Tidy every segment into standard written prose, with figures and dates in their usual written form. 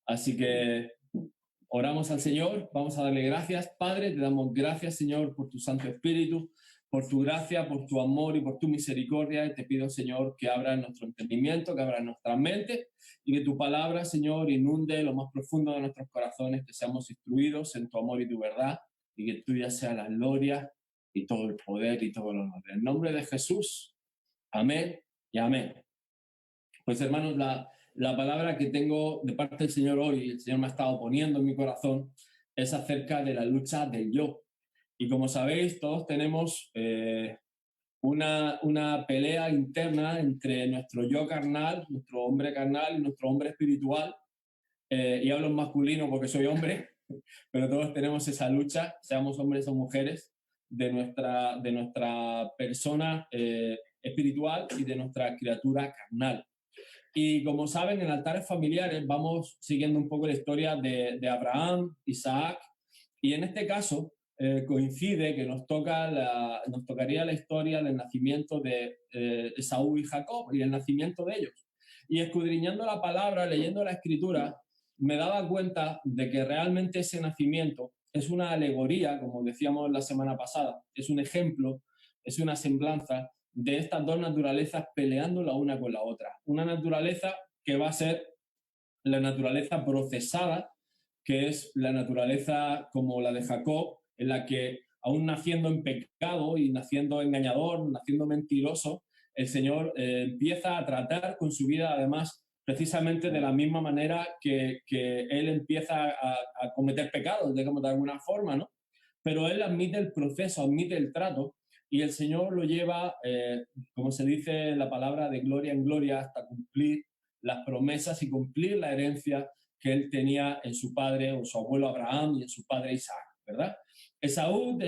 Así que oramos al Señor, vamos a darle gracias. Padre, te damos gracias, Señor, por tu Santo Espíritu, por tu gracia, por tu amor y por tu misericordia. Y te pido, Señor, que abra nuestro entendimiento, que abra nuestra mente y que tu palabra, Señor, inunde lo más profundo de nuestros corazones, que seamos instruidos en tu amor y tu verdad y que tuya sea la gloria y todo el poder y todo el honor. En nombre de Jesús, amén y amén. Pues hermanos, la palabra que tengo de parte del Señor hoy, el Señor me ha estado poniendo en mi corazón, es acerca de la lucha del yo. Y como sabéis, todos tenemos una pelea interna entre nuestro yo carnal, nuestro hombre carnal y nuestro hombre espiritual. Y hablo en masculino porque soy hombre, pero todos tenemos esa lucha, seamos hombres o mujeres, de nuestra persona espiritual y de nuestra criatura carnal. Y como saben, en altares familiares vamos siguiendo un poco la historia de Abraham, Isaac, y en este caso coincide que nos tocaría la historia del nacimiento de Esaú y Jacob y el nacimiento de ellos. Y escudriñando la palabra, leyendo la escritura, me daba cuenta de que realmente ese nacimiento es una alegoría, como decíamos la semana pasada, es un ejemplo, es una semblanza de estas dos naturalezas peleando la una con la otra. Una naturaleza que va a ser la naturaleza procesada, que es la naturaleza como la de Jacob, en la que aún naciendo en pecado y naciendo engañador, naciendo mentiroso, el Señor empieza a tratar con su vida, además, precisamente de la misma manera que él empieza a cometer pecados, digamos, de alguna forma, ¿no? Pero él admite el proceso, admite el trato, y el Señor lo lleva, como se dice la palabra, de gloria en gloria hasta cumplir las promesas y cumplir la herencia que él tenía en su padre o su abuelo Abraham y en su padre Isaac, ¿verdad? Esaú,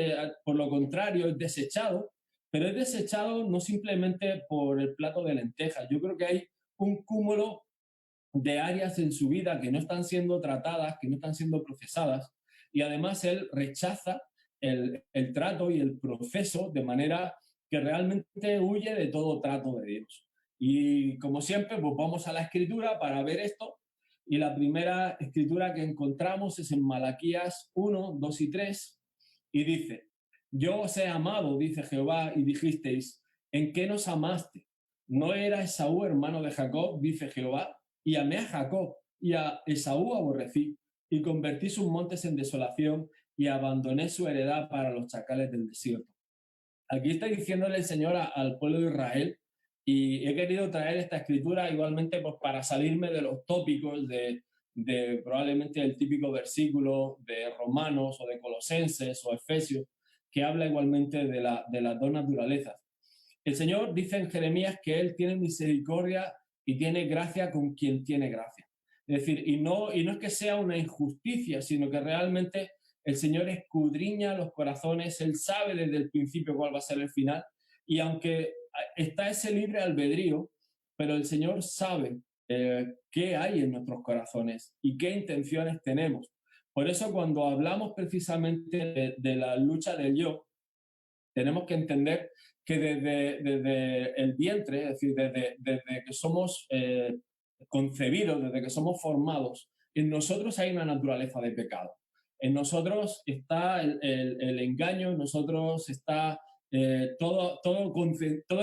por lo contrario, es desechado, pero es desechado no simplemente por el plato de lentejas. Yo creo que hay un cúmulo de áreas en su vida que no están siendo tratadas, que no están siendo procesadas, y además él rechaza el trato y el proceso de manera que realmente huye de todo trato de Dios. Y como siempre, pues vamos a la escritura para ver esto. Y la primera escritura que encontramos es en Malaquías 1, 2 y 3, y dice: Yo os he amado, dice Jehová, y dijisteis, ¿en qué nos amaste? ¿No era Esaú hermano de Jacob, dice Jehová? Y amé a Jacob, y a Esaú aborrecí, y convertí sus montes en desolación, y abandoné su heredad para los chacales del desierto. Aquí está diciéndole el Señor al pueblo de Israel, y he querido traer esta escritura igualmente pues, para salirme de los tópicos de probablemente el típico versículo de Romanos o de Colosenses o Efesios, que habla igualmente de las dos naturalezas. El Señor dice en Jeremías que Él tiene misericordia y tiene gracia con quien tiene gracia. Es decir, y no es que sea una injusticia, sino que realmente el Señor escudriña los corazones, Él sabe desde el principio cuál va a ser el final, y aunque está ese libre albedrío, pero el Señor sabe qué hay en nuestros corazones y qué intenciones tenemos. Por eso cuando hablamos precisamente de la lucha del yo, tenemos que entender que desde el vientre, es decir, desde que somos concebidos, desde que somos formados, en nosotros hay una naturaleza de pecado. En nosotros está el engaño, en nosotros está todo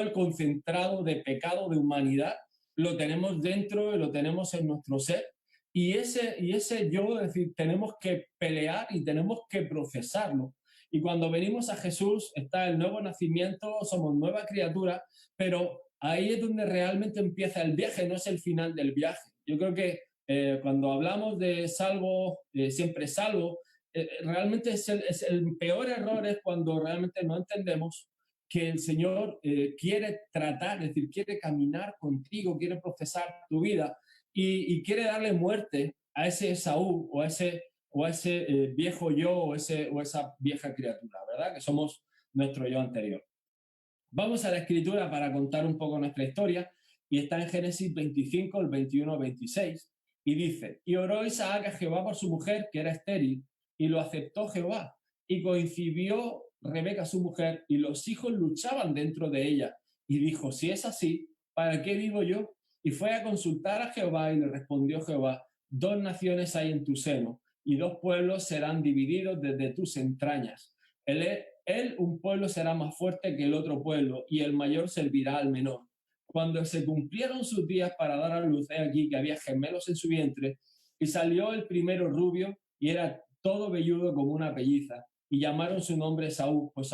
el concentrado de pecado de humanidad, lo tenemos dentro y lo tenemos en nuestro ser. Y ese yo, es decir, tenemos que pelear y tenemos que procesarlo. Y cuando venimos a Jesús está el nuevo nacimiento, somos nueva criatura, pero ahí es donde realmente empieza el viaje, no es el final del viaje. Yo creo que cuando hablamos de salvo, siempre salvo, realmente es el peor error es cuando realmente no entendemos que el Señor quiere tratar, es decir, quiere caminar contigo, quiere procesar tu vida y quiere darle muerte a ese Esaú o a ese viejo yo o esa vieja criatura, ¿verdad? Que somos nuestro yo anterior. Vamos a la escritura para contar un poco nuestra historia y está en Génesis 25, el 21 al 26 y dice: Y oró Isaac a Jehová por su mujer, que era estéril, y lo aceptó Jehová. Y coincidió Rebeca su mujer y los hijos luchaban dentro de ella. Y dijo: Si es así, ¿para qué vivo yo? Y fue a consultar a Jehová y le respondió Jehová: 2 naciones hay en tu seno, y 2 pueblos serán divididos desde tus entrañas. Un pueblo será más fuerte que el otro pueblo, y el mayor servirá al menor. Cuando se cumplieron sus días para dar a luz, he aquí que había gemelos en su vientre, y salió el primero rubio, y era todo velludo como una pelliza, y llamaron su nombre Saúl, pues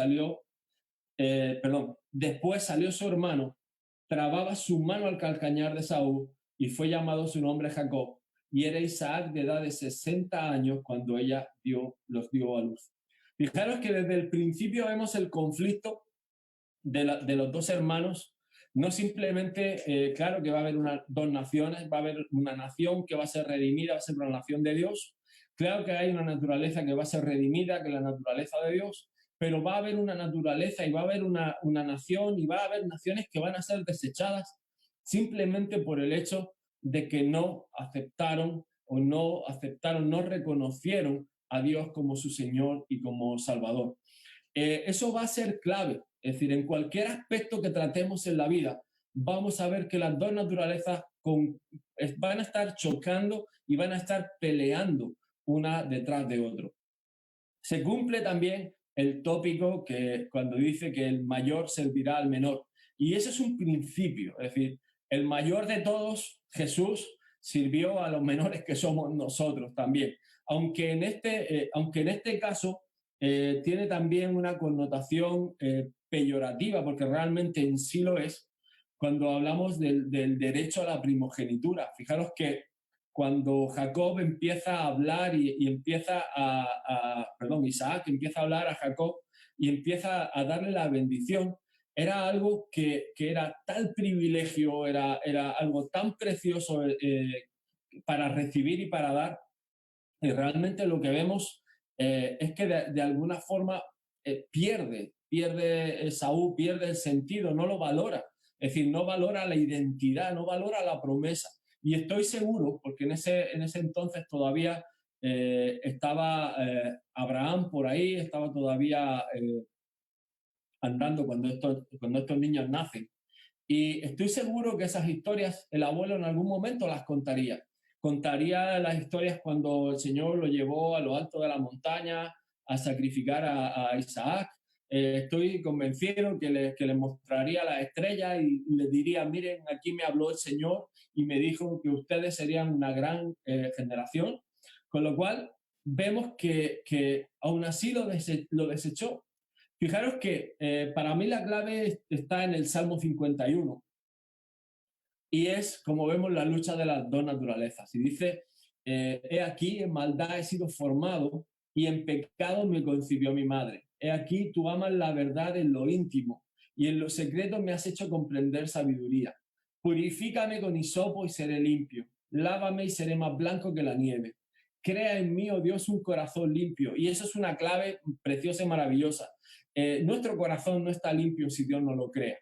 después salió su hermano, trababa su mano al calcañar de Saúl, y fue llamado su nombre Jacob, y era Isaac de edad de 60 años cuando ella los dio a luz. Fijaros que desde el principio vemos el conflicto de los dos hermanos. No simplemente, claro que va a haber dos naciones, va a haber una nación que va a ser redimida, va a ser una nación de Dios. Claro que hay una naturaleza que va a ser redimida, que es la naturaleza de Dios, pero va a haber una naturaleza y va a haber una nación y va a haber naciones que van a ser desechadas simplemente por el hecho de que no aceptaron, no reconocieron a Dios como su Señor y como Salvador. Eso va a ser clave. Es decir, en cualquier aspecto que tratemos en la vida, vamos a ver que las dos naturalezas van a estar chocando y van a estar peleando una detrás de otro. Se cumple también el tópico que cuando dice que el mayor servirá al menor. Y eso es un principio. Es decir, el mayor de todos, Jesús, sirvió a los menores que somos nosotros también. Aunque en este caso tiene también una connotación peyorativa, porque realmente en sí lo es, cuando hablamos del derecho a la primogenitura. Fijaros que cuando Jacob empieza a hablar y empieza Isaac empieza a hablar a Jacob y empieza a darle la bendición, era algo que era tal privilegio, era algo tan precioso para recibir y para dar, y realmente lo que vemos es que de alguna forma pierde Saúl, pierde el sentido, no lo valora. Es decir, no valora la identidad, no valora la promesa. Y estoy seguro, porque en ese entonces todavía estaba Abraham por ahí, estaba todavía andando cuando estos niños nacen. Y estoy seguro que esas historias el abuelo en algún momento las contaría. Contaría las historias cuando el Señor lo llevó a lo alto de la montaña a sacrificar a Isaac. Estoy convencido que les mostraría las estrellas y les diría, miren, aquí me habló el Señor y me dijo que ustedes serían una gran generación. Con lo cual, vemos que aún así lo desechó. Fijaros que para mí la clave está en el Salmo 51 y es, como vemos, la lucha de las dos naturalezas. Y dice, he aquí, en maldad he sido formado y en pecado me concibió mi madre. He aquí, tú amas la verdad en lo íntimo y en lo secreto me has hecho comprender sabiduría. Purifícame con hisopo y seré limpio. Lávame y seré más blanco que la nieve. Crea en mí, oh Dios, un corazón limpio. Y eso es una clave preciosa y maravillosa. Nuestro corazón no está limpio si Dios no lo crea.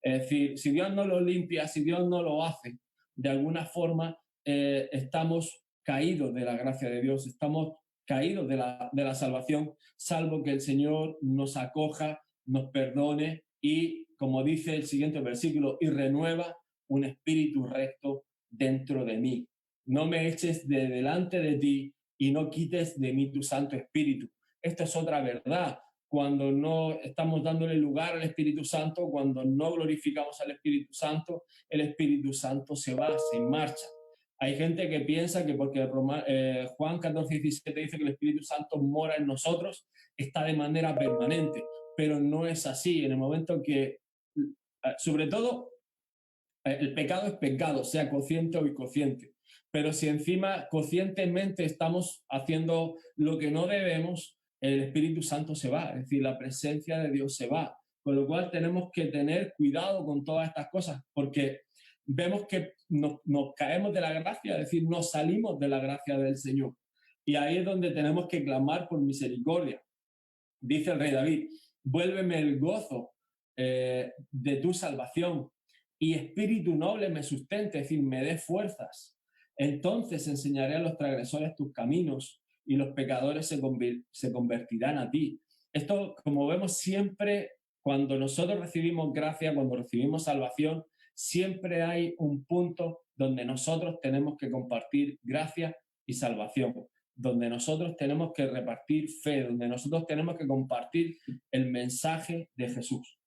Es decir, si Dios no lo limpia, si Dios no lo hace, de alguna forma estamos caídos de la gracia de Dios, estamos caídos de la salvación, salvo que el Señor nos acoja, nos perdone y, como dice el siguiente versículo, y renueva un espíritu recto dentro de mí. No me eches de delante de ti y no quites de mí tu Santo Espíritu. Esta es otra verdad. Cuando no estamos dándole lugar al Espíritu Santo, cuando no glorificamos al Espíritu Santo, el Espíritu Santo se va, se marcha. Hay gente que piensa que porque Juan 14:17 dice que el Espíritu Santo mora en nosotros, está de manera permanente, pero no es así. En el momento que, sobre todo, el pecado es pecado, sea consciente o inconsciente. Pero si encima conscientemente estamos haciendo lo que no debemos, el Espíritu Santo se va, es decir, la presencia de Dios se va. Con lo cual tenemos que tener cuidado con todas estas cosas, porque vemos que nos caemos de la gracia, es decir, nos salimos de la gracia del Señor. Y ahí es donde tenemos que clamar por misericordia. Dice el rey David, vuélveme el gozo de tu salvación y espíritu noble me sustente, es decir, me dé fuerzas. Entonces enseñaré a los transgresores tus caminos y los pecadores se convertirán a ti. Esto, como vemos siempre, cuando nosotros recibimos gracia, cuando recibimos salvación, siempre hay un punto donde nosotros tenemos que compartir gracia y salvación, donde nosotros tenemos que repartir fe, donde nosotros tenemos que compartir el mensaje de Jesús.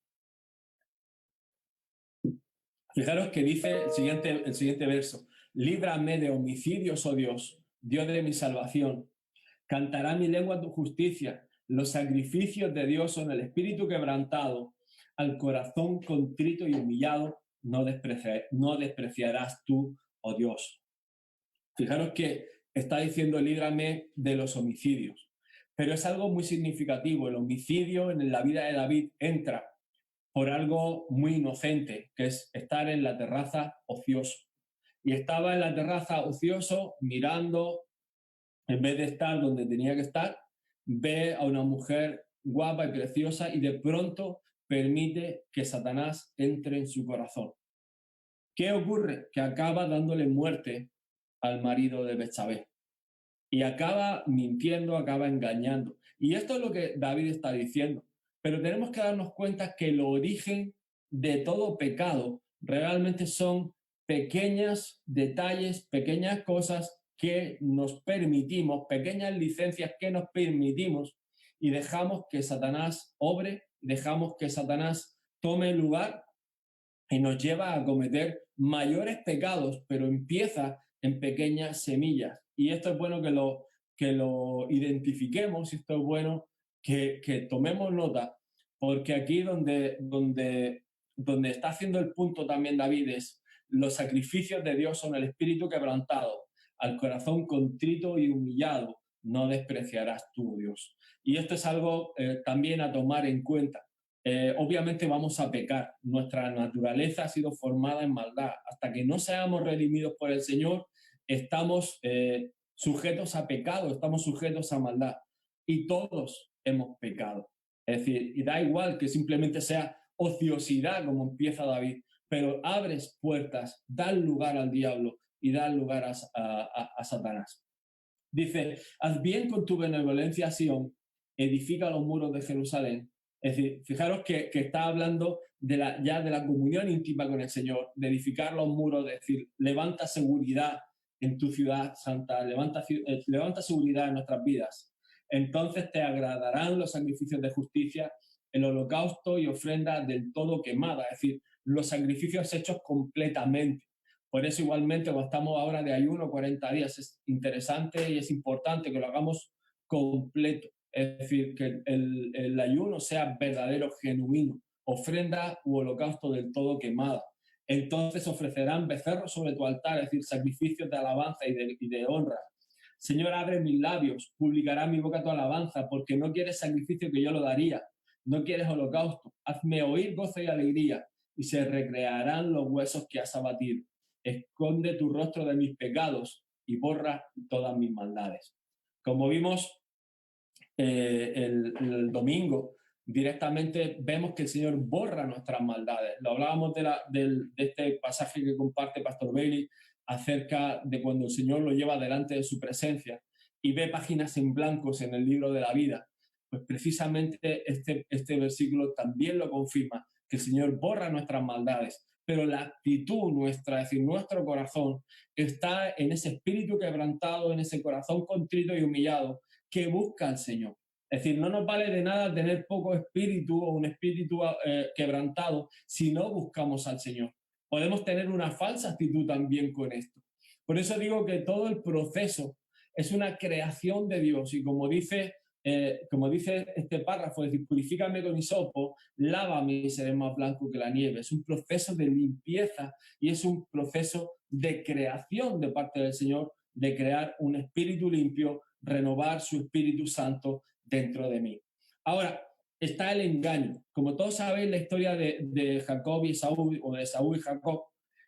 Fijaros que dice el siguiente verso: líbrame de homicidios, oh Dios, Dios de mi salvación. Cantará mi lengua tu justicia. Los sacrificios de Dios son el espíritu quebrantado. Al corazón contrito y humillado no despreciarás tú, oh Dios. Fijaros que está diciendo líbrame de los homicidios. Pero es algo muy significativo. El homicidio en la vida de David entra por algo muy inocente, que es estar en la terraza ocioso. Y estaba en la terraza ocioso mirando, en vez de estar donde tenía que estar, ve a una mujer guapa y preciosa y de pronto permite que Satanás entre en su corazón. ¿Qué ocurre? Que acaba dándole muerte al marido de Betsabé. Y acaba mintiendo, acaba engañando. Y esto es lo que David está diciendo. Pero tenemos que darnos cuenta que el origen de todo pecado realmente son pequeños detalles, pequeñas cosas que nos permitimos, pequeñas licencias que nos permitimos y dejamos que Satanás obre, dejamos que Satanás tome lugar y nos lleva a cometer mayores pecados, pero empieza en pequeñas semillas. Y esto es bueno que lo identifiquemos, y esto es bueno que tomemos nota, porque aquí donde está haciendo el punto también David es: los sacrificios de Dios son el espíritu quebrantado, al corazón contrito y humillado no despreciarás tú, Dios. Y esto es algo también a tomar en cuenta. Obviamente vamos a pecar. Nuestra naturaleza ha sido formada en maldad. Hasta que no seamos redimidos por el Señor, estamos sujetos a pecado, estamos sujetos a maldad. Y todos hemos pecado. Es decir, y da igual que simplemente sea ociosidad, como empieza David, pero abres puertas, das lugar al diablo y das lugar a Satanás. Dice: haz bien con tu benevolencia, Sión, edifica los muros de Jerusalén. Es decir, fijaros que está hablando ya de la comunión íntima con el Señor, de edificar los muros, de decir, levanta seguridad en tu ciudad santa, levanta seguridad en nuestras vidas. Entonces te agradarán los sacrificios de justicia, el holocausto y ofrenda del todo quemada, es decir, los sacrificios hechos completamente. Por eso igualmente, cuando estamos ahora de ayuno 40 días, es interesante y es importante que lo hagamos completo. Es decir, que el ayuno sea verdadero, genuino, ofrenda u holocausto del todo quemada. Entonces ofrecerán becerros sobre tu altar, es decir, sacrificios de alabanza y de honra. Señor, abre mis labios, publicará mi boca tu alabanza, porque no quieres sacrificio que yo lo daría, no quieres holocausto. Hazme oír gozo y alegría, y se recrearán los huesos que has abatido. Esconde tu rostro de mis pecados y borra todas mis maldades. Como vimos el domingo, directamente vemos que el Señor borra nuestras maldades. Lo hablábamos de este pasaje que comparte Pastor Bailey acerca de cuando el Señor lo lleva delante de su presencia y ve páginas en blancos en el libro de la vida. Pues precisamente este versículo también lo confirma, que el Señor borra nuestras maldades, pero la actitud nuestra, es decir, nuestro corazón, está en ese espíritu quebrantado, en ese corazón contrito y humillado que busca al Señor. Es decir, no nos vale de nada tener poco espíritu o un espíritu quebrantado si no buscamos al Señor. Podemos tener una falsa actitud también con esto. Por eso digo que todo el proceso es una creación de Dios y como dice este párrafo, es decir, purifícame con hisopo, lávame y seré más blanco que la nieve. Es un proceso de limpieza y es un proceso de creación de parte del Señor, de crear un espíritu limpio, renovar su Espíritu Santo dentro de mí. Ahora, está el engaño. Como todos sabéis, la historia de Jacob y Esaú, o de Esaú y Jacob,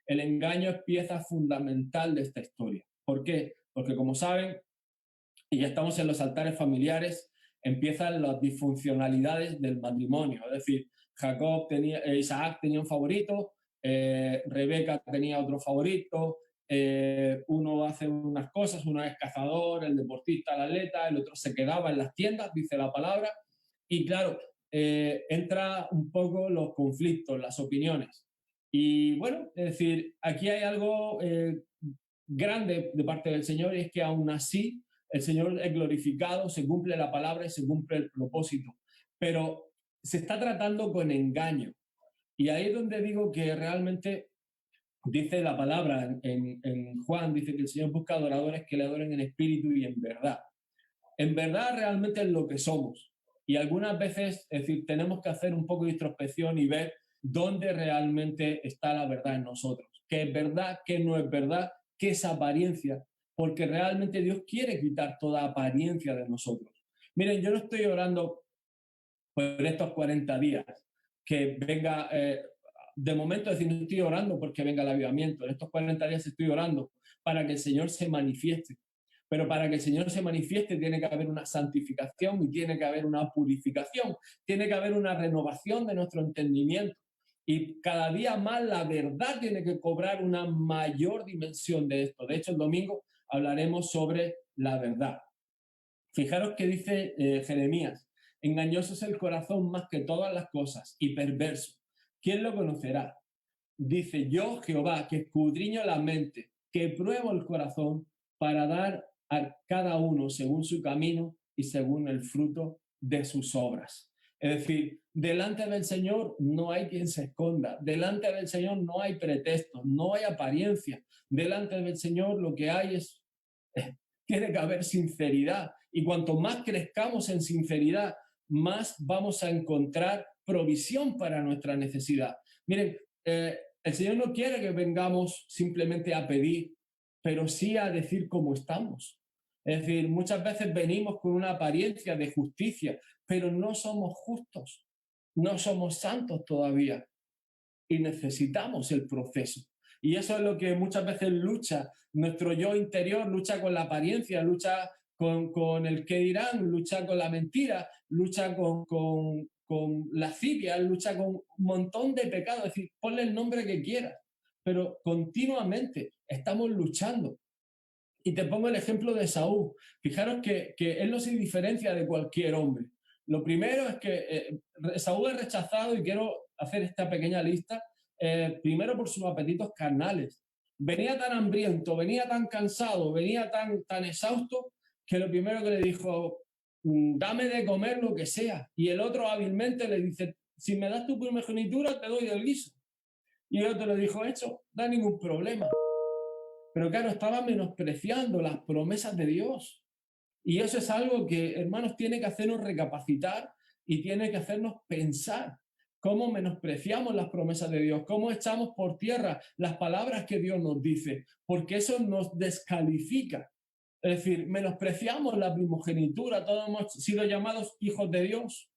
el engaño es pieza fundamental de esta historia. ¿Por qué? Porque como saben, y ya estamos en los altares familiares, empiezan las disfuncionalidades del matrimonio. Es decir, Isaac tenía un favorito, Rebeca tenía otro favorito, uno hace unas cosas, uno es cazador, el deportista, el atleta, el otro se quedaba en las tiendas, dice la palabra, y claro, entra un poco los conflictos, las opiniones. Y bueno, es decir, aquí hay algo grande de parte del Señor, y es que aún así el Señor es glorificado, se cumple la palabra y se cumple el propósito, pero se está tratando con engaño. Y ahí es donde digo que realmente dice la palabra en Juan, dice que el Señor busca adoradores que le adoren en espíritu y en verdad. En verdad realmente es lo que somos. Y algunas veces, es decir, tenemos que hacer un poco de introspección y ver dónde realmente está la verdad en nosotros. Qué es verdad, qué no es verdad, qué es apariencia, porque realmente Dios quiere quitar toda apariencia de nosotros. Miren, yo no estoy orando por estos 40 días, que venga, de momento, es decir, no estoy orando porque venga el avivamiento, en estos 40 días estoy orando para que el Señor se manifieste. Pero para que el Señor se manifieste tiene que haber una santificación y tiene que haber una purificación, tiene que haber una renovación de nuestro entendimiento. Y cada día más la verdad tiene que cobrar una mayor dimensión de esto. De hecho, el domingo hablaremos sobre la verdad. Fijaros que dice Jeremías, engañoso es el corazón más que todas las cosas y perverso. ¿Quién lo conocerá? Dice yo, Jehová, que escudriño la mente, que pruebo el corazón para dar a cada uno según su camino y según el fruto de sus obras. Es decir, delante del Señor no hay quien se esconda, delante del Señor no hay pretextos, no hay apariencia, delante del Señor lo que hay es, tiene que haber sinceridad, y cuanto más crezcamos en sinceridad, más vamos a encontrar provisión para nuestra necesidad. Miren, el Señor no quiere que vengamos simplemente a pedir, pero sí a decir cómo estamos. Es decir, muchas veces venimos con una apariencia de justicia, pero no somos justos, no somos santos todavía y necesitamos el proceso. Y eso es lo que muchas veces lucha nuestro yo interior, lucha con la apariencia, lucha con el qué dirán, lucha con la mentira, lucha con lascivia, lucha con un montón de pecados. Es decir, ponle el nombre que quieras, pero continuamente estamos luchando. Y te pongo el ejemplo de Saúl. Fijaros que él no se diferencia de cualquier hombre. Lo primero es que Saúl es rechazado, y quiero hacer esta pequeña lista, primero por sus apetitos carnales. Venía tan hambriento, venía tan cansado, venía tan exhausto, que lo primero que le dijo, dame de comer lo que sea. Y el otro hábilmente le dice, si me das tu primogenitura, te doy del guiso. Y el otro le dijo, hecho, no hay ningún problema. Pero claro, estaba menospreciando las promesas de Dios. Y eso es algo que, hermanos, tiene que hacernos recapacitar y tiene que hacernos pensar cómo menospreciamos las promesas de Dios, cómo echamos por tierra las palabras que Dios nos dice, porque eso nos descalifica. Es decir, menospreciamos la primogenitura, todos hemos sido llamados hijos de Dios.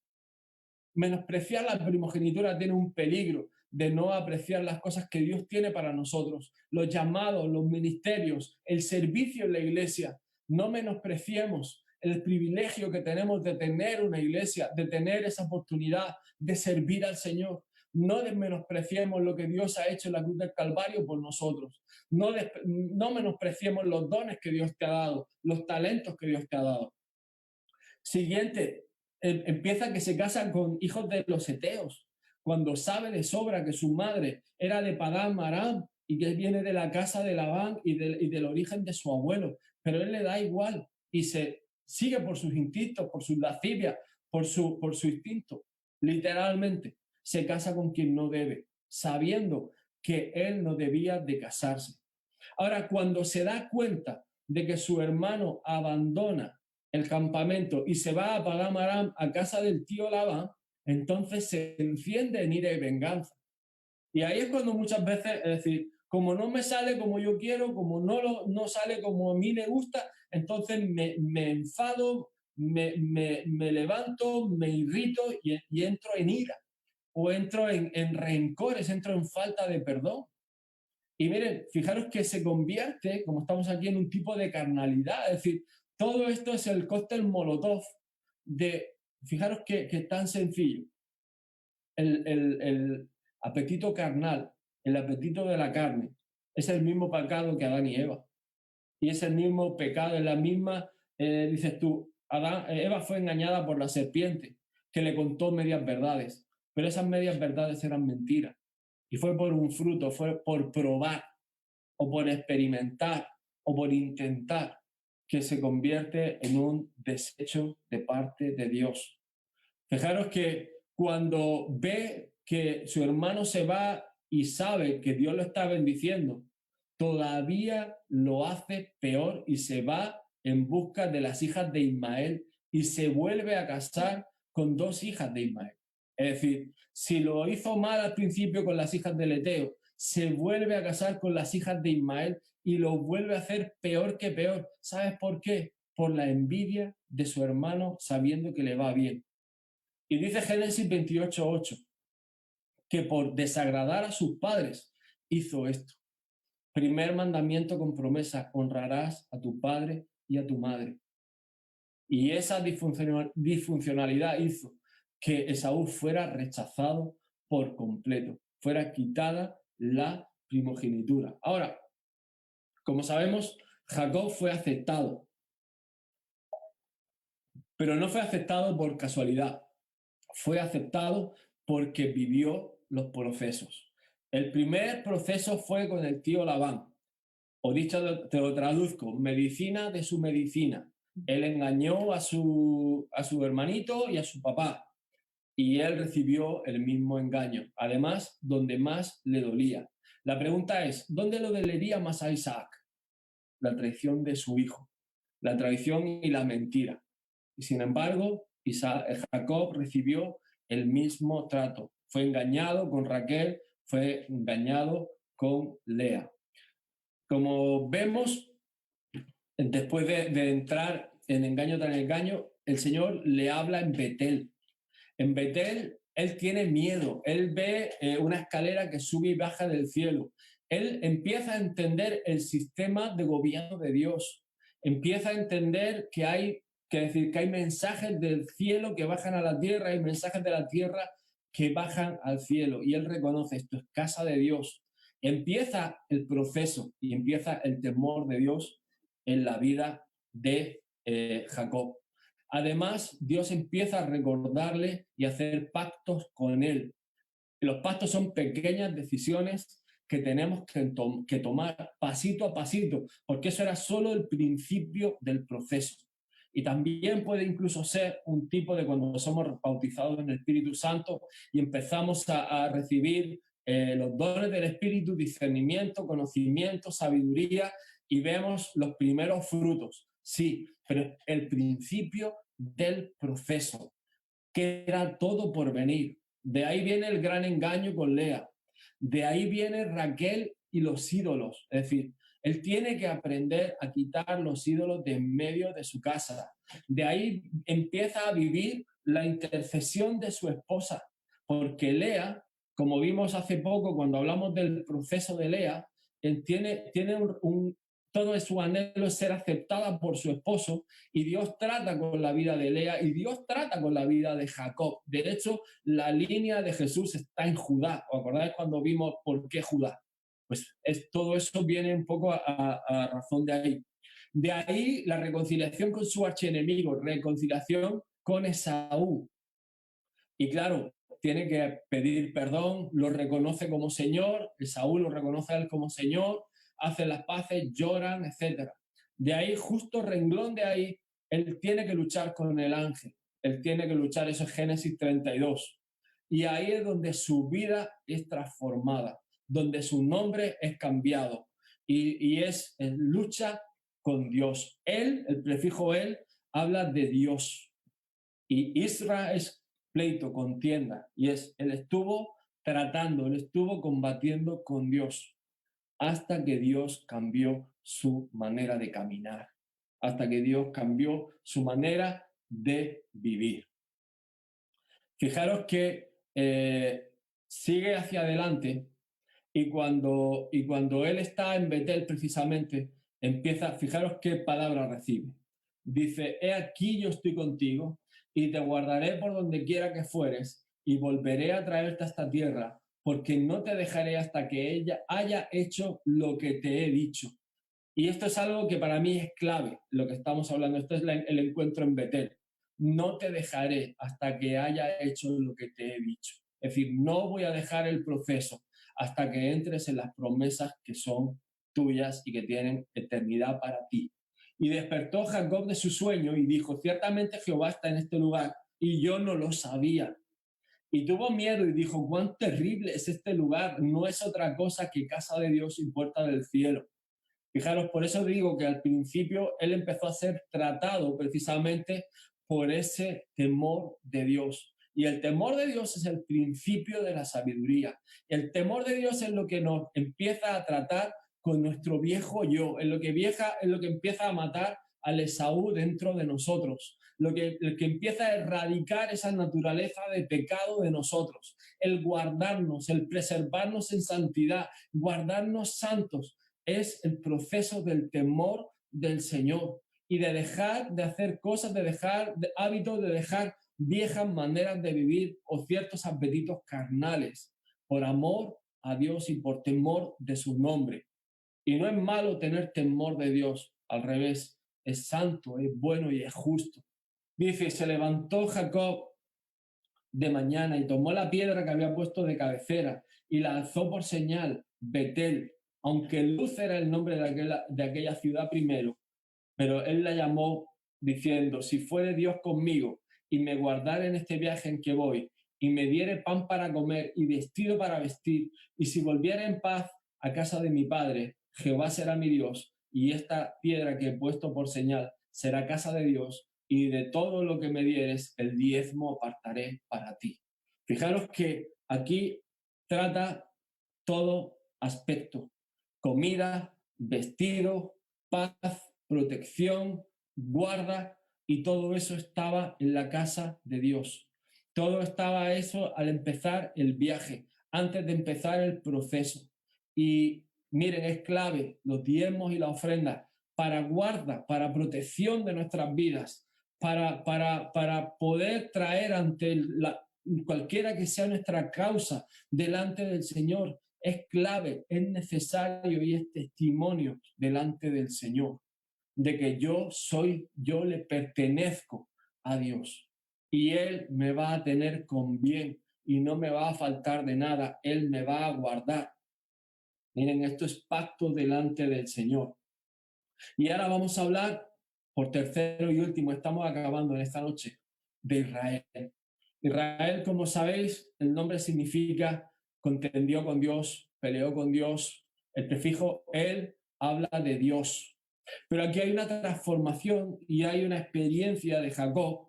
Menospreciar la primogenitura tiene un peligro de no apreciar las cosas que Dios tiene para nosotros, los llamados, los ministerios, el servicio en la iglesia. No menospreciemos el privilegio que tenemos de tener una iglesia, de tener esa oportunidad de servir al Señor. No menospreciemos lo que Dios ha hecho en la cruz del Calvario por nosotros. No menospreciemos los dones que Dios te ha dado, los talentos que Dios te ha dado. Siguiente, empieza que se casan con hijos de los heteos, cuando sabe de sobra que su madre era de Padán Aram y que viene de la casa de Labán y del origen de su abuelo, pero él le da igual y se sigue por sus instintos, por sus lascivias, por su instinto. Literalmente, se casa con quien no debe, sabiendo que él no debía de casarse. Ahora, cuando se da cuenta de que su hermano abandona el campamento y se va a Padán Aram, a casa del tío Labán, entonces se enciende en ira y venganza. Y ahí es cuando muchas veces, es decir, como no me sale como yo quiero, como no sale como a mí me gusta, entonces me enfado, me levanto, me irrito y entro en ira, o entro en rencores, entro en falta de perdón. Y miren, fijaros que se convierte, como estamos aquí, en un tipo de carnalidad. Es decir, todo esto es el cóctel molotov de, fijaros que es tan sencillo. El apetito carnal, el apetito de la carne, es el mismo pecado que Adán y Eva. Y es el mismo pecado, es la misma, dices tú, Eva fue engañada por la serpiente, que le contó medias verdades, pero esas medias verdades eran mentiras. Y fue por un fruto, fue por probar o por experimentar o por intentar que se convierte en un desecho de parte de Dios. Fijaros que cuando ve que su hermano se va y sabe que Dios lo está bendiciendo, todavía lo hace peor y se va en busca de las hijas de Ismael y se vuelve a casar con dos hijas de Ismael. Es decir, si lo hizo mal al principio con las hijas del Eteo, se vuelve a casar con las hijas de Ismael y lo vuelve a hacer peor que peor. ¿Sabes por qué? Por la envidia de su hermano sabiendo que le va bien. Y dice Génesis 28:8 que por desagradar a sus padres hizo esto. Primer mandamiento con promesa: honrarás a tu padre y a tu madre. Y esa disfuncionalidad hizo que Esaú fuera rechazado por completo, fuera quitada la primogenitura. Ahora, como sabemos, Jacob fue aceptado, pero no fue aceptado por casualidad, fue aceptado porque vivió los procesos. El primer proceso fue con el tío Labán, o dicho, te lo traduzco, medicina de su medicina. Él engañó a su hermanito y a su papá, y él recibió el mismo engaño, además, donde más le dolía. La pregunta es, ¿dónde lo dolería más a Isaac? La traición de su hijo, la traición y la mentira. Y sin embargo, Jacob recibió el mismo trato. Fue engañado con Raquel, fue engañado con Lea. Como vemos, después de entrar en engaño tras engaño, el Señor le habla en Betel. En Betel, él tiene miedo. Él ve una escalera que sube y baja del cielo. Él empieza a entender el sistema de gobierno de Dios. Empieza a entender que hay mensajes del cielo que bajan a la tierra, hay mensajes de la tierra que bajan al cielo. Y él reconoce, esto es casa de Dios. Empieza el proceso y empieza el temor de Dios en la vida de Jacob. Además, Dios empieza a recordarle y a hacer pactos con él. Los pactos son pequeñas decisiones que tenemos que tomar pasito a pasito, porque eso era solo el principio del proceso. Y también puede incluso ser un tipo de cuando somos bautizados en el Espíritu Santo y empezamos a recibir los dones del Espíritu, discernimiento, conocimiento, sabiduría, y vemos los primeros frutos. Sí, pero el principio del proceso, que era todo por venir. De ahí viene el gran engaño con Lea. De ahí viene Raquel y los ídolos. Es decir, él tiene que aprender a quitar los ídolos de en medio de su casa. De ahí empieza a vivir la intercesión de su esposa, porque Lea, como vimos hace poco cuando hablamos del proceso de Lea, él tiene todo su anhelo es ser aceptada por su esposo, y Dios trata con la vida de Lea y Dios trata con la vida de Jacob. De hecho, la línea de Jesús está en Judá. ¿Os acordáis cuando vimos por qué Judá? Pues todo eso viene un poco a razón de ahí. De ahí la reconciliación con su archienemigo, reconciliación con Esaú. Y claro, tiene que pedir perdón, lo reconoce como Señor, Esaú lo reconoce a él como Señor, hacen las paces, lloran, etc. De ahí, justo renglón de ahí, él tiene que luchar con el ángel, él tiene que luchar, eso es Génesis 32. Y ahí es donde su vida es transformada, donde su nombre es cambiado y es en lucha con Dios. Él, el prefijo él, habla de Dios. Y Israel es pleito, contienda, y él estuvo tratando, él estuvo combatiendo con Dios hasta que Dios cambió su manera de caminar, hasta que Dios cambió su manera de vivir. Fijaros que sigue hacia adelante y cuando él está en Betel precisamente, fijaros qué palabra recibe. Dice, he aquí yo estoy contigo y te guardaré por donde quiera que fueres y volveré a traerte a esta tierra, porque no te dejaré hasta que ella haya hecho lo que te he dicho. Y esto es algo que para mí es clave, lo que estamos hablando. Esto es el encuentro en Betel. No te dejaré hasta que haya hecho lo que te he dicho. Es decir, no voy a dejar el proceso hasta que entres en las promesas que son tuyas y que tienen eternidad para ti. Y despertó Jacob de su sueño y dijo, ciertamente Jehová está en este lugar, y yo no lo sabía. Y tuvo miedo y dijo, cuán terrible es este lugar, no es otra cosa que casa de Dios y puerta del cielo. Fijaros, por eso digo que al principio él empezó a ser tratado precisamente por ese temor de Dios. Y el temor de Dios es el principio de la sabiduría. El temor de Dios es lo que nos empieza a tratar con nuestro viejo yo, es lo que empieza a matar al Esaú dentro de nosotros, el que empieza a erradicar esa naturaleza de pecado de nosotros, el guardarnos, el preservarnos en santidad, guardarnos santos, es el proceso del temor del Señor y de dejar de hacer cosas, de dejar de hábitos, de dejar viejas maneras de vivir o ciertos apetitos carnales por amor a Dios y por temor de su nombre. Y no es malo tener temor de Dios, al revés, es santo, es bueno y es justo. Dice, se levantó Jacob de mañana y tomó la piedra que había puesto de cabecera y la alzó por señal, Betel, aunque Luz era el nombre de aquella ciudad primero, pero él la llamó diciendo, si fuere Dios conmigo y me guardare en este viaje en que voy, y me diere pan para comer y vestido para vestir, y si volviera en paz a casa de mi padre, Jehová será mi Dios, y esta piedra que he puesto por señal será casa de Dios, y de todo lo que me dieres, el diezmo apartaré para ti. Fijaros que aquí trata todo aspecto: comida, vestido, paz, protección, guarda, y todo eso estaba en la casa de Dios. Todo estaba eso al empezar el viaje, antes de empezar el proceso. Y miren, es clave los diezmos y la ofrenda para guarda, para protección de nuestras vidas, para poder traer ante cualquiera que sea nuestra causa delante del Señor. Es clave, es necesario y es testimonio delante del Señor de que yo le pertenezco a Dios y Él me va a tener con bien y no me va a faltar de nada, Él me va a guardar. Miren, esto es pacto delante del Señor. Y ahora vamos a hablar, por tercero y último, estamos acabando en esta noche, de Israel. Israel, como sabéis, el nombre significa contendió con Dios, peleó con Dios. El prefijo él habla de Dios. Pero aquí hay una transformación y hay una experiencia de Jacob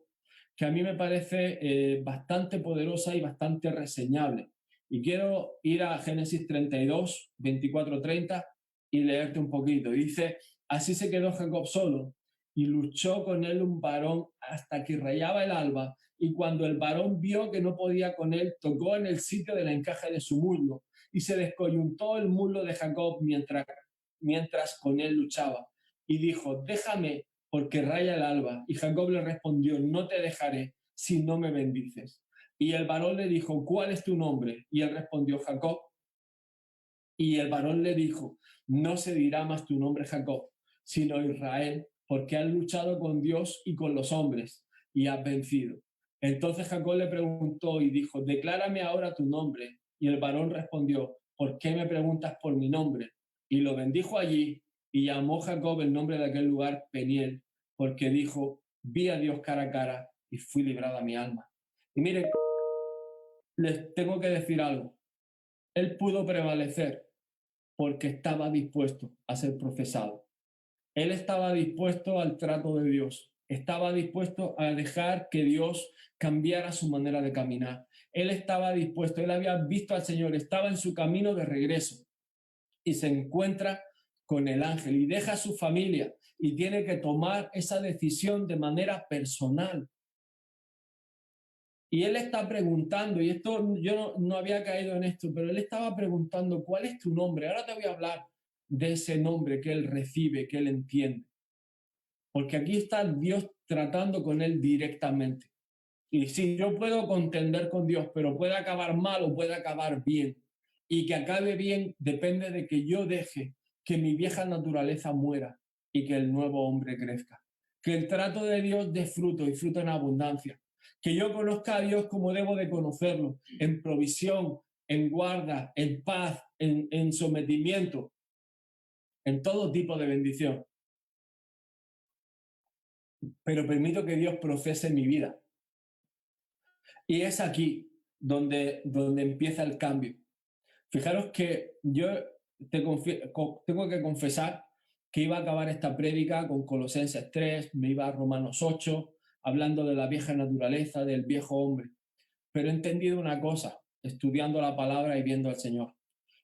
que a mí me parece bastante poderosa y bastante reseñable. Y quiero ir a Génesis 32, 24, 30 y leerte un poquito. Dice, así se quedó Jacob solo y luchó con él un varón hasta que rayaba el alba, y cuando el varón vio que no podía con él, tocó en el sitio del encaje de su muslo y se descoyuntó el muslo de Jacob mientras con él luchaba. Y dijo, déjame porque raya el alba. Y Jacob le respondió, no te dejaré si no me bendices. Y el varón le dijo, ¿cuál es tu nombre? Y él respondió, Jacob. Y el varón le dijo, no se dirá más tu nombre Jacob, sino Israel, porque has luchado con Dios y con los hombres y has vencido. Entonces Jacob le preguntó y dijo, declárame ahora tu nombre. Y el varón respondió, ¿por qué me preguntas por mi nombre? Y lo bendijo allí y llamó Jacob el nombre de aquel lugar Peniel, porque dijo, vi a Dios cara a cara y fui librada mi alma. Y miren, les tengo que decir algo. Él pudo prevalecer porque estaba dispuesto a ser procesado. Él estaba dispuesto al trato de Dios, estaba dispuesto a dejar que Dios cambiara su manera de caminar. Él estaba dispuesto, él había visto al Señor, estaba en su camino de regreso y se encuentra con el ángel y deja a su familia y tiene que tomar esa decisión de manera personal. Y él está preguntando, y esto yo no había caído en esto, pero él estaba preguntando, ¿cuál es tu nombre? Ahora te voy a hablar de ese nombre que él recibe, que él entiende. Porque aquí está Dios tratando con él directamente. Y sí, yo puedo contender con Dios, pero puede acabar mal o puede acabar bien. Y que acabe bien depende de que yo deje que mi vieja naturaleza muera y que el nuevo hombre crezca. Que el trato de Dios dé fruto y fruto en abundancia. Que yo conozca a Dios como debo de conocerlo, en provisión, en guarda, en paz, en sometimiento, en todo tipo de bendición. Pero permito que Dios procese mi vida. Y es aquí donde empieza el cambio. Fijaros que yo tengo que confesar que iba a acabar esta prédica con Colosenses 3, me iba a Romanos 8, hablando de la vieja naturaleza, del viejo hombre. Pero he entendido una cosa, estudiando la palabra y viendo al Señor.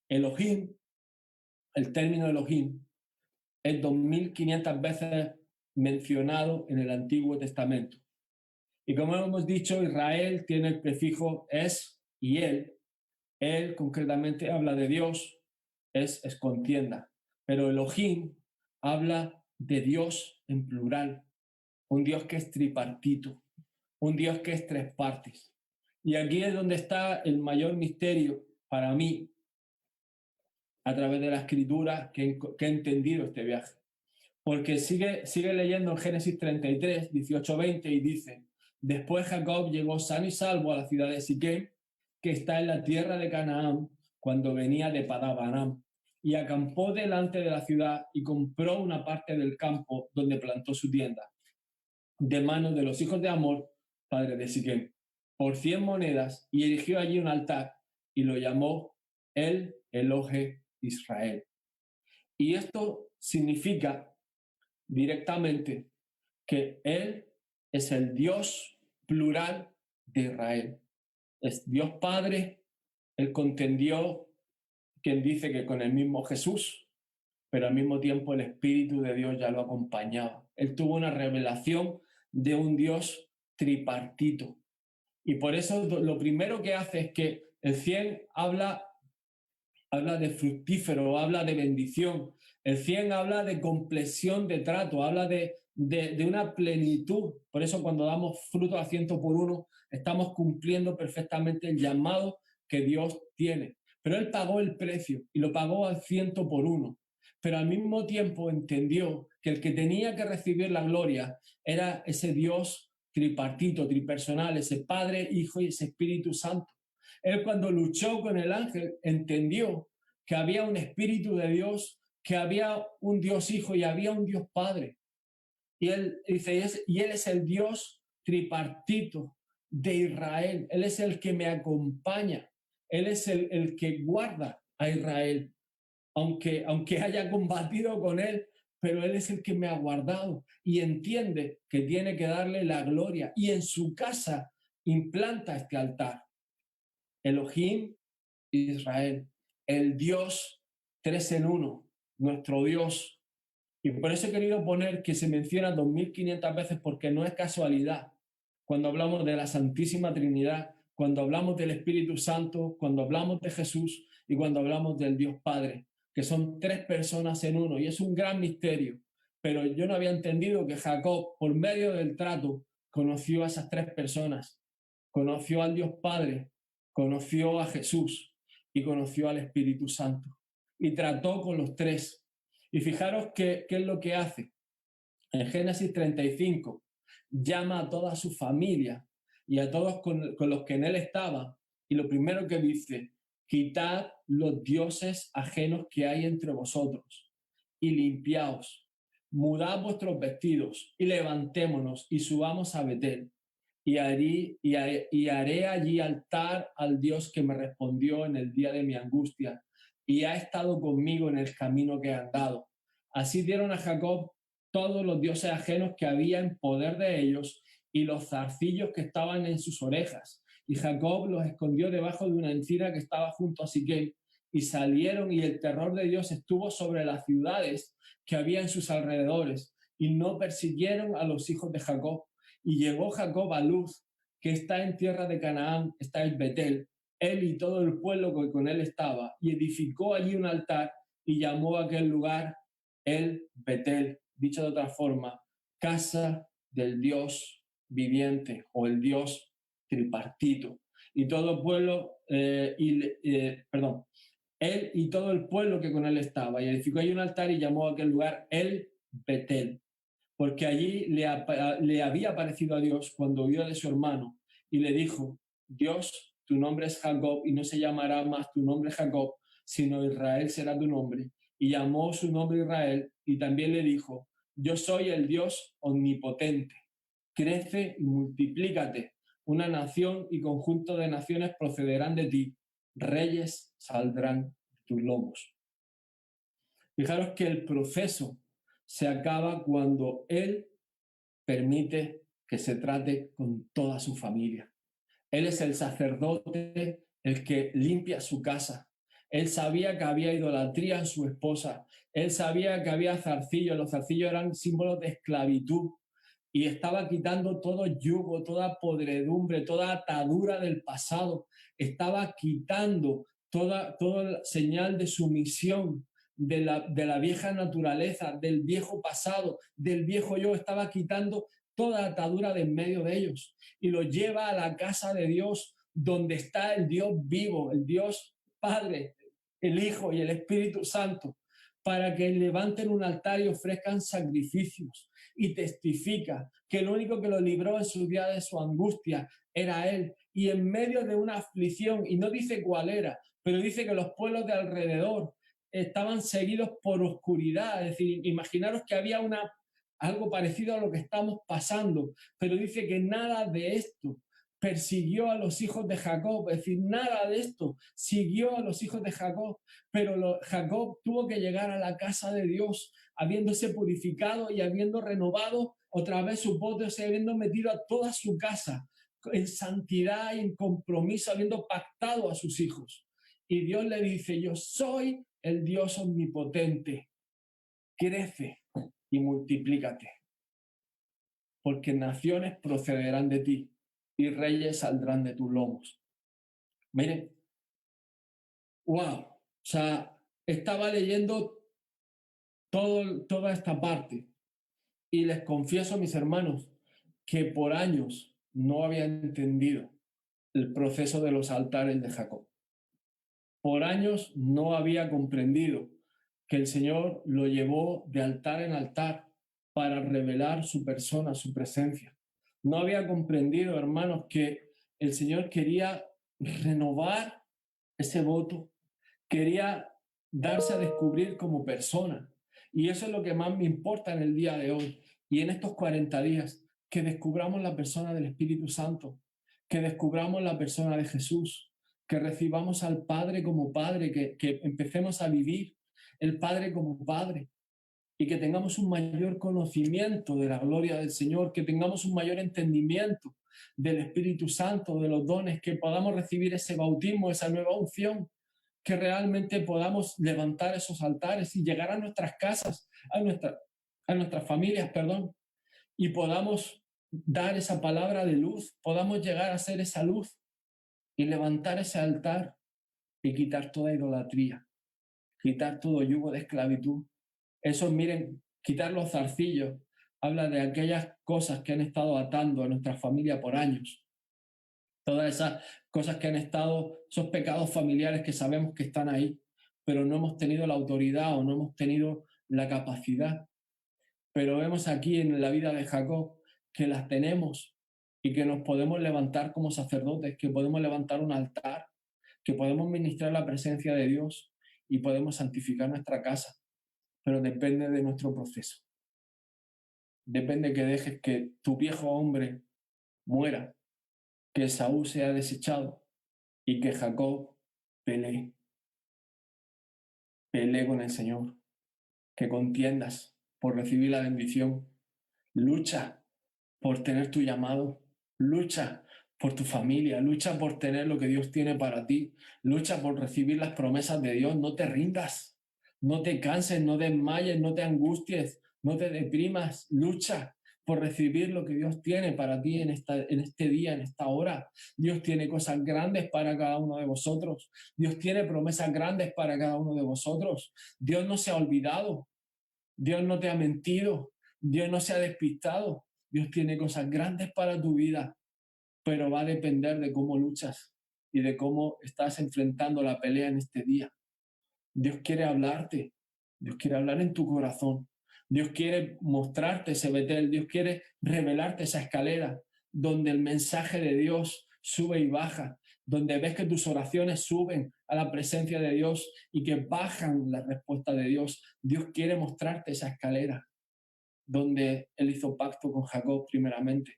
Elohim, el término Elohim, es 2500 veces mencionado en el Antiguo Testamento. Y como hemos dicho, Israel tiene el prefijo es y él. Él concretamente habla de Dios, es contienda. Pero Elohim habla de Dios en plural, un Dios que es tripartito, un Dios que es tres partes. Y aquí es donde está el mayor misterio para mí, a través de la escritura, que he entendido este viaje. Porque sigue leyendo en Génesis 33, 18-20 y dice, después Jacob llegó sano y salvo a la ciudad de Siquem, que está en la tierra de Canaán, cuando venía de Padán-Aram, y acampó delante de la ciudad y compró una parte del campo donde plantó su tienda, de manos de los hijos de Amor, padre de Siquem, por 100 monedas, y erigió allí un altar y lo llamó el Elohe Israel. Y esto significa directamente que Él es el Dios plural de Israel. Es Dios Padre, Él contendió, quien dice que con el mismo Jesús, pero al mismo tiempo el Espíritu de Dios ya lo acompañaba. Él tuvo una revelación de un Dios tripartito. Y por eso lo primero que hace es que el 100 habla de fructífero, habla de bendición. El 100 habla de compleción de trato, habla de una plenitud. Por eso cuando damos fruto a 100 por uno, estamos cumpliendo perfectamente el llamado que Dios tiene. Pero Él pagó el precio y lo pagó al 100 por uno. Pero al mismo tiempo entendió que el que tenía que recibir la gloria era ese Dios tripartito, tripersonal, ese Padre, Hijo y ese Espíritu Santo. Él cuando luchó con el ángel entendió que había un Espíritu de Dios, que había un Dios Hijo y había un Dios Padre. Y él dice, y Él es el Dios tripartito de Israel. Él es el que me acompaña. Él es el que guarda a Israel. Aunque haya combatido con Él, pero Él es el que me ha guardado y entiende que tiene que darle la gloria. Y en su casa implanta este altar. Elohim Israel, el Dios 3 en 1, nuestro Dios. Y por eso he querido poner que se menciona 2500 veces porque no es casualidad. Cuando hablamos de la Santísima Trinidad, cuando hablamos del Espíritu Santo, cuando hablamos de Jesús y cuando hablamos del Dios Padre, que son tres personas en uno. Y es un gran misterio. Pero yo no había entendido que Jacob, por medio del trato, conoció a esas tres personas. Conoció al Dios Padre, conoció a Jesús y conoció al Espíritu Santo. Y trató con los tres. Y fijaros qué es lo que hace. En Génesis 35 llama a toda su familia y a todos con los que en él estaba. Y lo primero que dice, quitad los dioses ajenos que hay entre vosotros y limpiaos. Mudad vuestros vestidos y levantémonos y subamos a Betel. Y haré allí altar al Dios que me respondió en el día de mi angustia y ha estado conmigo en el camino que he andado. Así dieron a Jacob todos los dioses ajenos que había en poder de ellos y los zarcillos que estaban en sus orejas. Y Jacob los escondió debajo de una encina que estaba junto a Siquem. Y salieron y el terror de Dios estuvo sobre las ciudades que había en sus alrededores y no persiguieron a los hijos de Jacob. Y llegó Jacob a Luz, que está en tierra de Canaán, está en Betel, él y todo el pueblo que con él estaba, y edificó allí un altar y llamó a aquel lugar el Betel, dicho de otra forma, casa del Dios viviente o el Dios tripartito. Y todo el pueblo, él y todo el pueblo que con él estaba, y edificó allí un altar y llamó a aquel lugar el Betel, porque allí le había aparecido a Dios cuando vio de su hermano y le dijo, Dios tu nombre es Jacob y no se llamará más tu nombre Jacob, sino Israel será tu nombre. Y llamó su nombre Israel y también le dijo, yo soy el Dios omnipotente, crece y multiplícate. Una nación y conjunto de naciones procederán de ti, reyes saldrán de tus lomos. Fijaros que el proceso se acaba cuando Él permite que se trate con toda su familia. Él es el sacerdote, el que limpia su casa. Él sabía que había idolatría en su esposa. Él sabía que había zarcillos. Los zarcillos eran símbolos de esclavitud. Y estaba quitando todo yugo, toda podredumbre, toda atadura del pasado. Estaba quitando toda señal de sumisión de la vieja naturaleza, del viejo pasado, del viejo yo. Estaba quitando toda atadura de en medio de ellos y lo lleva a la casa de Dios, donde está el Dios vivo, el Dios Padre, el Hijo y el Espíritu Santo, para que levanten un altar y ofrezcan sacrificios. Y testifica que el único que lo libró en su día de su angustia era Él. Y en medio de una aflicción, y no dice cuál era, pero dice que los pueblos de alrededor estaban seguidos por oscuridad. Es decir, imaginaros que había algo parecido a lo que estamos pasando, pero dice que nada de esto persiguió a los hijos de Jacob, es decir, nada de esto siguió a los hijos de Jacob, pero Jacob tuvo que llegar a la casa de Dios, habiéndose purificado y habiendo renovado otra vez sus votos, habiendo metido a toda su casa en santidad y en compromiso, habiendo pactado a sus hijos. Y Dios le dice, yo soy el Dios omnipotente, crece y multiplícate, porque naciones procederán de ti y reyes saldrán de tus lomos. Miren, wow, o sea, estaba leyendo toda esta parte y les confieso, mis hermanos, que por años no había entendido el proceso de los altares de Jacob. Por años no había comprendido que el Señor lo llevó de altar en altar para revelar su persona, su presencia. No había comprendido, hermanos, que el Señor quería renovar ese voto, quería darse a descubrir como persona. Y eso es lo que más me importa en el día de hoy y en estos 40 días, que descubramos la persona del Espíritu Santo, que descubramos la persona de Jesús, que recibamos al Padre como Padre, que empecemos a vivir el Padre como Padre y que tengamos un mayor conocimiento de la gloria del Señor, que tengamos un mayor entendimiento del Espíritu Santo, de los dones, que podamos recibir ese bautismo, esa nueva unción, que realmente podamos levantar esos altares y llegar a nuestras casas, a nuestras familias, perdón, y podamos dar esa palabra de luz, podamos llegar a ser esa luz y levantar ese altar y quitar toda idolatría, quitar todo yugo de esclavitud. Eso, miren, quitar los zarcillos, habla de aquellas cosas que han estado atando a nuestra familia por años. Todas esas cosas que han estado, esos pecados familiares que sabemos que están ahí, pero no hemos tenido la autoridad o no hemos tenido la capacidad. Pero vemos aquí en la vida de Jacob que las tenemos y que nos podemos levantar como sacerdotes, que podemos levantar un altar, que podemos ministrar la presencia de Dios y podemos santificar nuestra casa. Pero depende de nuestro proceso. Depende que dejes que tu viejo hombre muera, que Esaú sea desechado y que Jacob pelee con el Señor, que contiendas por recibir la bendición, lucha por tener tu llamado, lucha por tu familia, lucha por tener lo que Dios tiene para ti, lucha por recibir las promesas de Dios, no te rindas, no te canses, no desmayes, no te angusties, no te deprimas, lucha por recibir lo que Dios tiene para ti en este día, en esta hora. Dios tiene cosas grandes para cada uno de vosotros. Dios tiene promesas grandes para cada uno de vosotros. Dios no se ha olvidado. Dios no te ha mentido. Dios no se ha despistado. Dios tiene cosas grandes para tu vida, pero va a depender de cómo luchas y de cómo estás enfrentando la pelea en este día. Dios quiere hablarte. Dios quiere hablar en tu corazón. Dios quiere mostrarte ese Betel, Dios quiere revelarte esa escalera donde el mensaje de Dios sube y baja, donde ves que tus oraciones suben a la presencia de Dios y que bajan la respuesta de Dios. Dios quiere mostrarte esa escalera donde Él hizo pacto con Jacob primeramente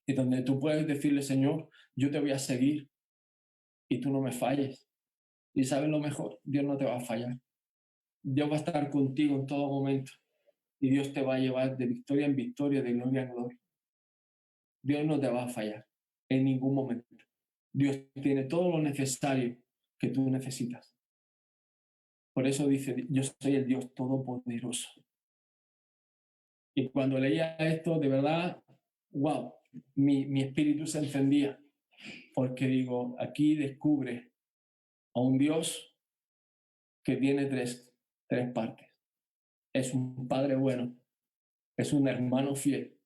y donde tú puedes decirle, Señor, yo te voy a seguir y tú no me falles. Y sabes lo mejor, Dios no te va a fallar. Dios va a estar contigo en todo momento y Dios te va a llevar de victoria en victoria, de gloria en gloria. Dios no te va a fallar en ningún momento. Dios tiene todo lo necesario que tú necesitas. Por eso dice, yo soy el Dios todopoderoso. Y cuando leía esto, de verdad, wow, mi espíritu se encendía, porque digo, aquí descubre a un Dios que tiene tres partes. Es un Padre bueno, es un hermano fiel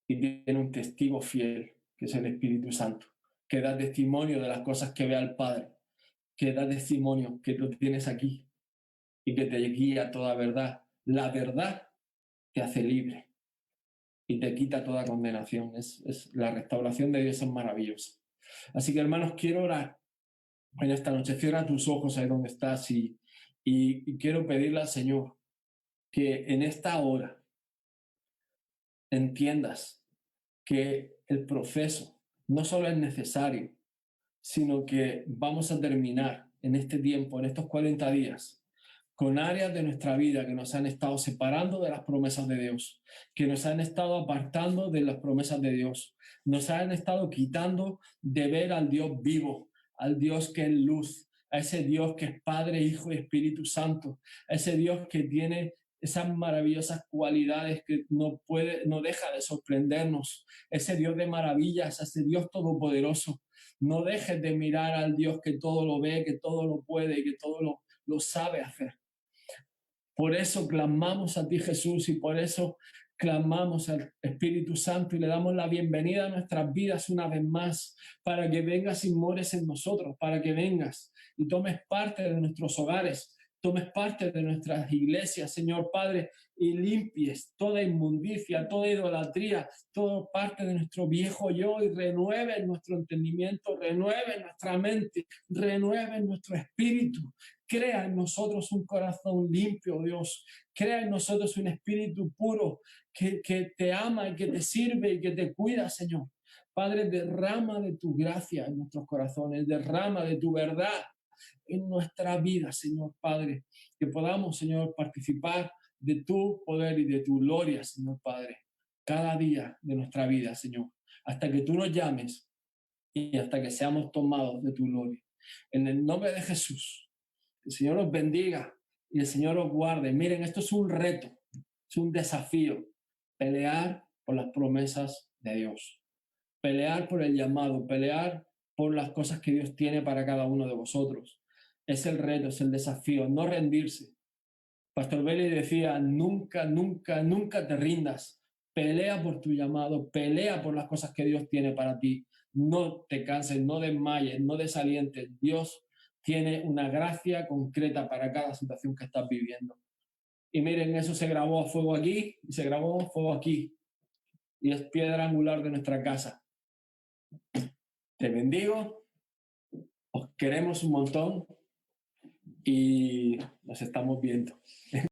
y tiene un testigo fiel, que es el Espíritu Santo, que da testimonio de las cosas que ve al Padre, que da testimonio que tú tienes aquí y que te guía a toda verdad. La verdad te hace libre y te quita toda condenación. La restauración de Dios es maravillosa. Así que, hermanos, quiero orar en esta noche. Cierra tus ojos ahí donde estás y quiero pedirle al Señor que en esta hora entiendas que el proceso no solo es necesario, sino que vamos a terminar en este tiempo, en estos 40 días, con áreas de nuestra vida que nos han estado separando de las promesas de Dios, que nos han estado apartando de las promesas de Dios, nos han estado quitando de ver al Dios vivo, al Dios que es luz, a ese Dios que es Padre, Hijo y Espíritu Santo, a ese Dios que tiene esas maravillosas cualidades que no deja de sorprendernos, ese Dios de maravillas, ese Dios todopoderoso. No dejes de mirar al Dios que todo lo ve, que todo lo puede y que todo lo sabe hacer. Por eso clamamos a ti, Jesús, y por eso clamamos al Espíritu Santo y le damos la bienvenida a nuestras vidas una vez más, para que vengas y mores en nosotros, para que vengas y tomes parte de nuestros hogares, tomes parte de nuestras iglesias, Señor Padre, y limpies toda inmundicia, toda idolatría, toda parte de nuestro viejo yo y renueve nuestro entendimiento, renueve nuestra mente, renueve nuestro espíritu. Crea en nosotros un corazón limpio, Dios. Crea en nosotros un espíritu puro que te ama y que te sirve y que te cuida, Señor. Padre, derrama de tu gracia en nuestros corazones, derrama de tu verdad en nuestra vida, Señor Padre. Que podamos, Señor, participar de tu poder y de tu gloria, Señor Padre, cada día de nuestra vida, Señor, hasta que tú nos llames y hasta que seamos tomados de tu gloria. En el nombre de Jesús. El Señor os bendiga y el Señor os guarde. Miren, esto es un reto, es un desafío. Pelear por las promesas de Dios. Pelear por el llamado, pelear por las cosas que Dios tiene para cada uno de vosotros. Es el reto, es el desafío, no rendirse. Pastor Belli decía, nunca, nunca, nunca te rindas. Pelea por tu llamado, pelea por las cosas que Dios tiene para ti. No te canses, no desmayes, no desalientes. Dios tiene una gracia concreta para cada situación que estás viviendo. Y miren, eso se grabó a fuego aquí y se grabó a fuego aquí. Y es piedra angular de nuestra casa. Te bendigo, os queremos un montón y nos estamos viendo.